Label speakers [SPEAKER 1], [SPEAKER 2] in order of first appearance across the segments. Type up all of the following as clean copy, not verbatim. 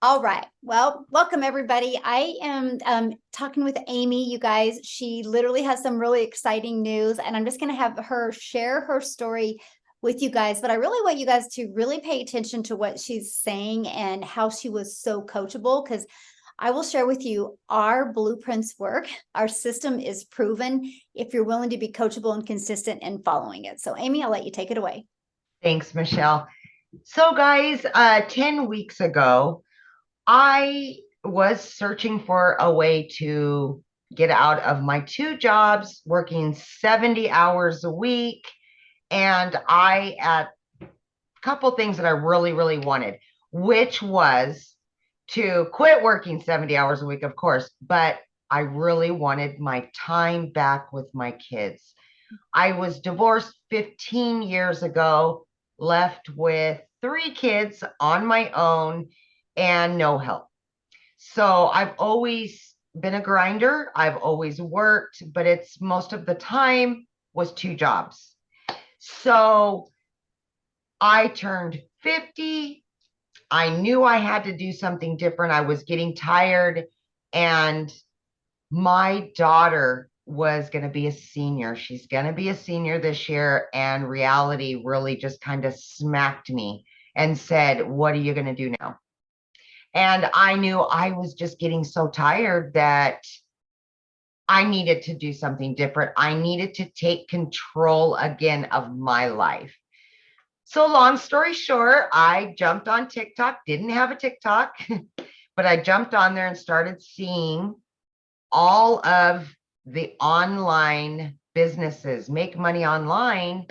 [SPEAKER 1] All right. Well, welcome everybody. I am talking with Amie, you guys. She literally has some really exciting news, and I'm just going to have her share her story with you guys. But I really want you guys to really pay attention to what she's saying and how she was so coachable, because I will share with you our blueprints work. Our system is proven if you're willing to be coachable and consistent in following it. So, Amie, I'll let you take it away.
[SPEAKER 2] Thanks, Michelle. So, guys, 10 weeks ago, I was searching for a way to get out of my two jobs, working 70 hours a week. And I had a couple things that I really, really wanted, which was to quit working 70 hours a week, of course, but I really wanted my time back with my kids. I was divorced 15 years ago, left with three kids on my own and no help. So I've always been a grinder. I've always worked, but it's most of the time was two jobs. So I turned 50. I knew I had to do something different. I was getting tired, and my daughter was going to be a senior. She's going to be a senior this year. And reality really just kind of smacked me and said, "What are you going to do now?" And I knew I was just getting so tired that I needed to do something different. I needed to take control again of my life. So, long story short, I jumped on TikTok, didn't have a TikTok, but I jumped on there and started seeing all of the online businesses make money online.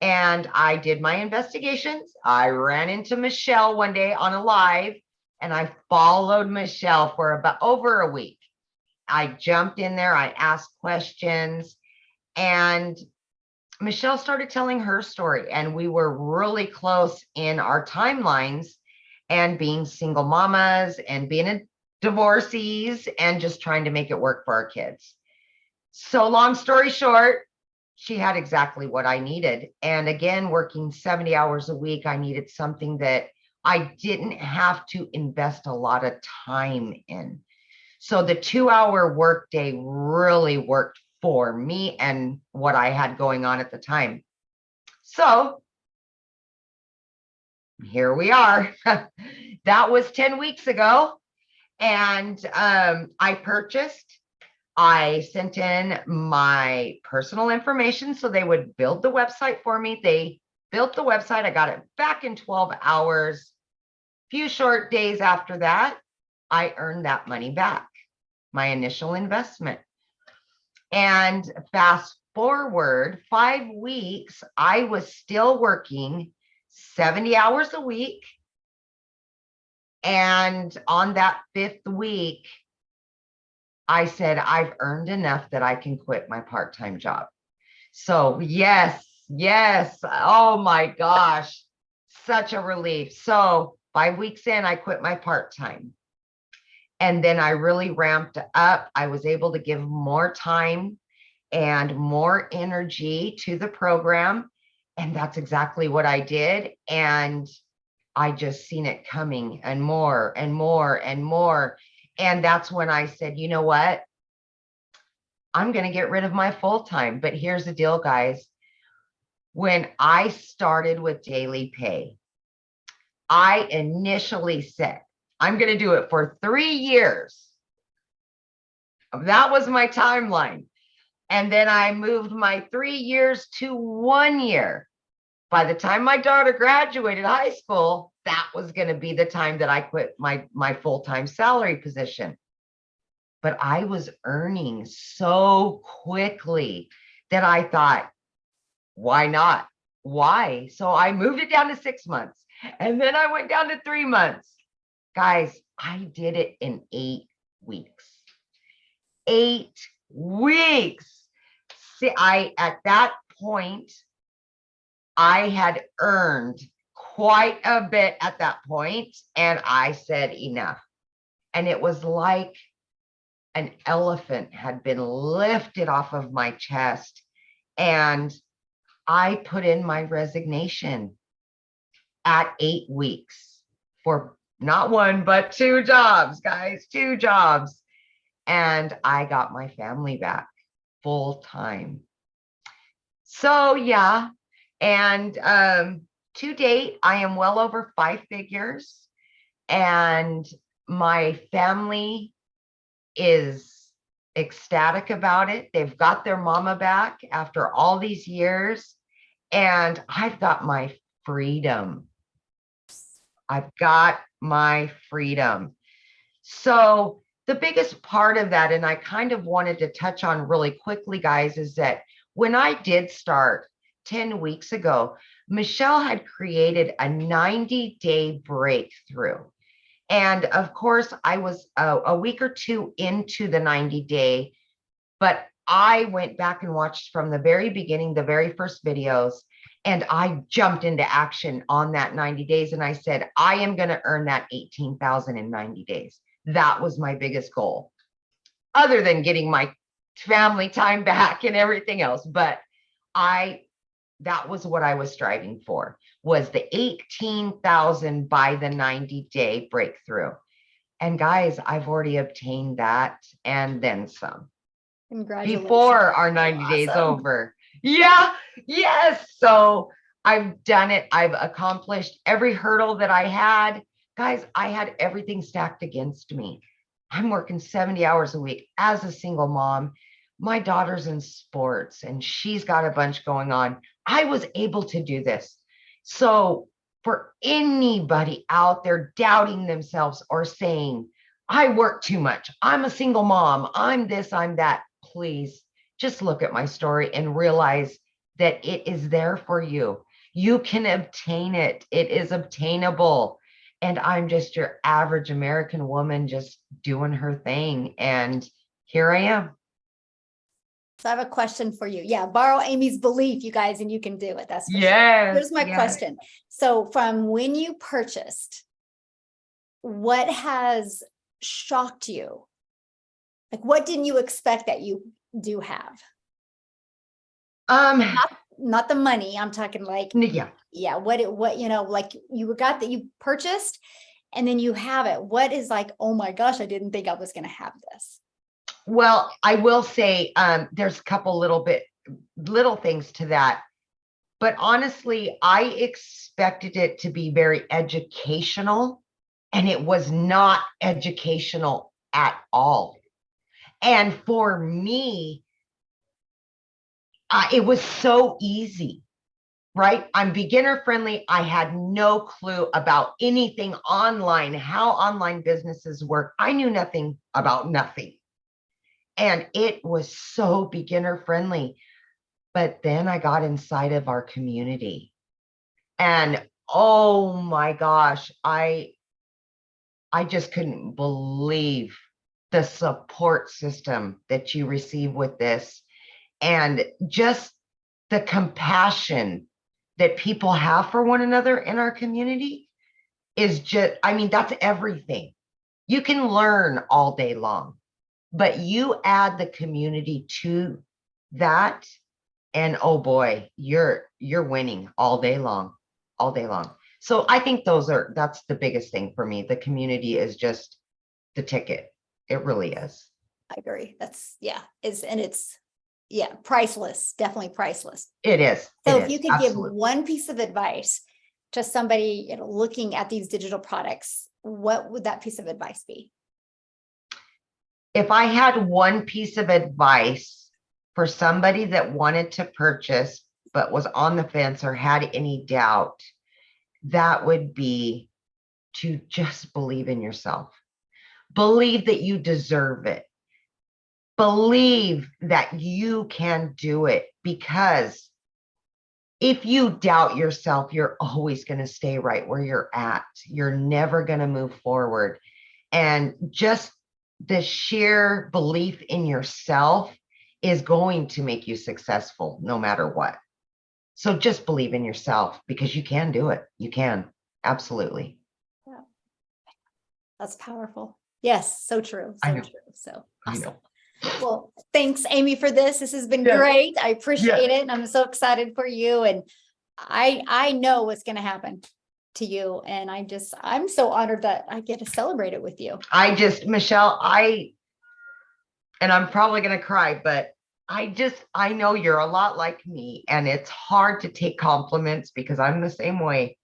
[SPEAKER 2] And I did my investigations. I ran into Michelle one day on a live, and I followed Michelle for about over a week. I jumped in there, I asked questions, and Michelle started telling her story. And we were really close in our timelines and being single mamas and being a divorcees and just trying to make it work for our kids. So, long story short, she had exactly what I needed. And again, working 70 hours a week, I needed something that I didn't have to invest a lot of time in. So the 2-hour workday really worked for me and what I had going on at the time. So here we are. That was 10 weeks ago. And I sent in my personal information so they would build the website for me. They built the website. I got it back in 12 hours. Few short days after that, I earned that money back, my initial investment. And fast forward 5 weeks, I was still working 70 hours a week. And on that 5th week, I said, I've earned enough that I can quit my part-time job. So yes. Oh my gosh, such a relief. So 5 weeks in, I quit my part-time. And then I really ramped up. I was able to give more time and more energy to the program. And that's exactly what I did. And I just seen it coming and more and more and more. And that's when I said, you know what? I'm going to get rid of my full-time. But here's the deal, guys. When I started with daily pay, I initially said, I'm going to do it for 3 years. That was my timeline. And then I moved my 3 years to 1 year. By the time my daughter graduated high school, that was going to be the time that I quit my full-time salary position. But I was earning so quickly that I thought, why not? Why? So I moved it down to 6 months, and then I went down to 3 months. Guys, I did it in 8 weeks. 8 weeks. See, at that point, I had earned quite a bit at that point, and I said enough. And it was like an elephant had been lifted off of my chest, and I put in my resignation. at 8 weeks for not one, but two jobs, guys, two jobs. And I got my family back full time. So yeah. And to date, I am well over 5 figures, and my family is ecstatic about it. They've got their mama back after all these years, and I've got my freedom. I've got my freedom. So the biggest part of that, and I kind of wanted to touch on really quickly, guys, is that when I did start 10 weeks ago, Michelle had created a 90-day breakthrough. And of course, I was a week or two into the 90-day, but I went back and watched from the very beginning, the very first videos, and I jumped into action on that 90 days. And I said, I am going to earn that 18,000 in 90 days. That was my biggest goal, other than getting my family time back and everything else. But that was what I was striving for, was the 18,000 by the 90-day breakthrough. And guys, I've already obtained that and then some.
[SPEAKER 1] Congratulations.
[SPEAKER 2] Before our 90 days over. Yeah, yes. So I've done it. I've accomplished every hurdle that I had. Guys, I had everything stacked against me. I'm working 70 hours a week as a single mom. My daughter's in sports and she's got a bunch going on. I was able to do this. So for anybody out there doubting themselves or saying, I work too much, I'm a single mom, I'm this, I'm that, please just look at my story and realize that it is there for you. You can obtain it. It is obtainable. And I'm just your average American woman just doing her thing. And here I am.
[SPEAKER 1] So I have a question for you. Yeah, borrow Amie's belief, you guys, and you can do it. That's for
[SPEAKER 2] Yes,
[SPEAKER 1] sure. Here's my
[SPEAKER 2] yes.
[SPEAKER 1] question. So from when you purchased, what has shocked you? Like, what didn't you expect that you do have? Not the money. I'm talking like,
[SPEAKER 2] yeah.
[SPEAKER 1] What, like you got that you purchased and then you have it. What is like, oh my gosh, I didn't think I was going to have this.
[SPEAKER 2] Well, I will say there's a couple little things to that. But honestly, I expected it to be very educational, and it was not educational at all. And for me, it was so easy, right? I'm beginner friendly. I had no clue about anything online, how online businesses work. I knew nothing about nothing. And it was so beginner friendly. But then I got inside of our community and oh my gosh, I just couldn't believe the support system that you receive with this, and just the compassion that people have for one another in our community is just, I mean, that's everything. You can learn all day long, but you add the community to that, and oh boy, you're winning all day long, all day long. So I think that's the biggest thing for me. The community is just the ticket. It really is.
[SPEAKER 1] I agree. It's priceless, definitely priceless.
[SPEAKER 2] It is.
[SPEAKER 1] So if you could give one piece of advice to somebody, looking at these digital products, what would that piece of advice be?
[SPEAKER 2] If I had one piece of advice for somebody that wanted to purchase but was on the fence or had any doubt, that would be to just believe in yourself. Believe that you deserve it. Believe that you can do it, because if you doubt yourself, you're always going to stay right where you're at. You're never going to move forward. And just the sheer belief in yourself is going to make you successful no matter what. So just believe in yourself, because you can do it. You can. Absolutely.
[SPEAKER 1] Yeah. That's powerful. Yes. So true. So true. So awesome. Well, thanks, Amie, for this. This has been great. I appreciate it. And I'm so excited for you. And I know what's going to happen. to you. And I'm so honored that I get to celebrate it with you.
[SPEAKER 2] Michelle, and I'm probably going to cry, but I know you're a lot like me, and it's hard to take compliments because I'm the same way.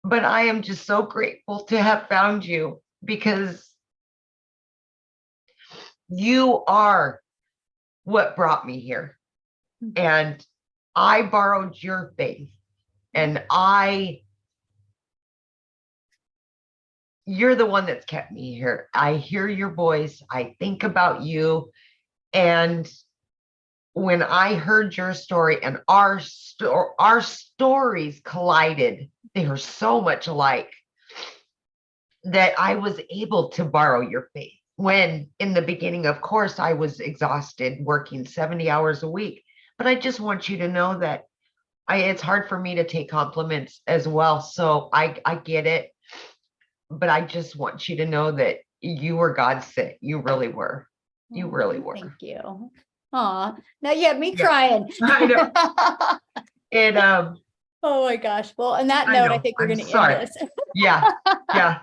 [SPEAKER 2] But I am just so grateful to have found you because you are what brought me here. And I borrowed your faith, and you're the one that's kept me here. I hear your voice. I think about you. And when I heard your story and our stories collided, they are so much alike that I was able to borrow your faith. When in the beginning, of course, I was exhausted working 70 hours a week. But I just want you to know that it's hard for me to take compliments as well. So I get it. But I just want you to know that you were God sent. You really were. You really were.
[SPEAKER 1] Thank you. Aw, now you have me crying.
[SPEAKER 2] I know. And
[SPEAKER 1] Oh my gosh. Well, on that
[SPEAKER 2] I
[SPEAKER 1] note, I
[SPEAKER 2] know.
[SPEAKER 1] think we're
[SPEAKER 2] I'm
[SPEAKER 1] going to end
[SPEAKER 2] sorry.
[SPEAKER 1] this.
[SPEAKER 2] Yeah. Yeah.